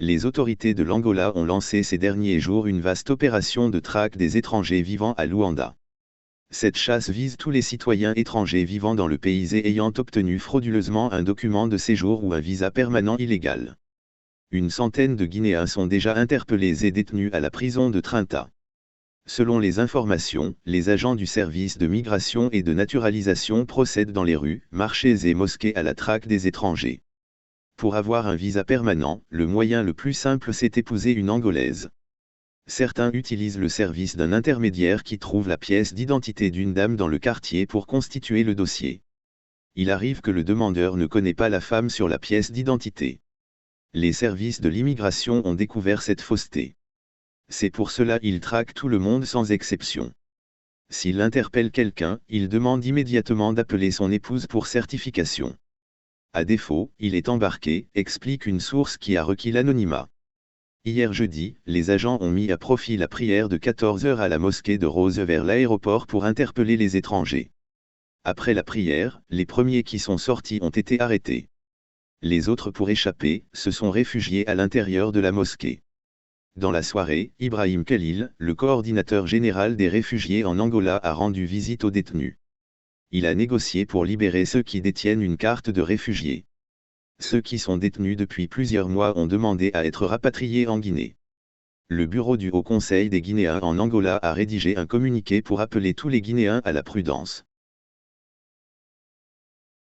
Les autorités de l'Angola ont lancé ces derniers jours une vaste opération de traque des étrangers vivant à Luanda. Cette chasse vise tous les citoyens étrangers vivant dans le pays et ayant obtenu frauduleusement un document de séjour ou un visa permanent illégal. Une centaine de Guinéens sont déjà interpellés et détenus à la prison de Trinta. Selon les informations, les agents du service de migration et de naturalisation procèdent dans les rues, marchés et mosquées à la traque des étrangers. Pour avoir un visa permanent, le moyen le plus simple c'est épouser une Angolaise. Certains utilisent le service d'un intermédiaire qui trouve la pièce d'identité d'une dame dans le quartier pour constituer le dossier. Il arrive que le demandeur ne connaît pas la femme sur la pièce d'identité. Les services de l'immigration ont découvert cette fausseté. C'est pour cela ils traquent tout le monde sans exception. S'il interpelle quelqu'un, il demande immédiatement d'appeler son épouse pour certification. À défaut, il est embarqué, explique une source qui a requis l'anonymat. Hier jeudi, les agents ont mis à profit la prière de 14 h à la mosquée de Rose vers l'aéroport pour interpeller les étrangers. Après la prière, les premiers qui sont sortis ont été arrêtés. Les autres pour échapper, se sont réfugiés à l'intérieur de la mosquée. Dans la soirée, Ibrahim Khalil, le coordinateur général des réfugiés en Angola, a rendu visite aux détenus. Il a négocié pour libérer ceux qui détiennent une carte de réfugié. Ceux qui sont détenus depuis plusieurs mois ont demandé à être rapatriés en Guinée. Le bureau du Haut Conseil des Guinéens en Angola a rédigé un communiqué pour appeler tous les Guinéens à la prudence.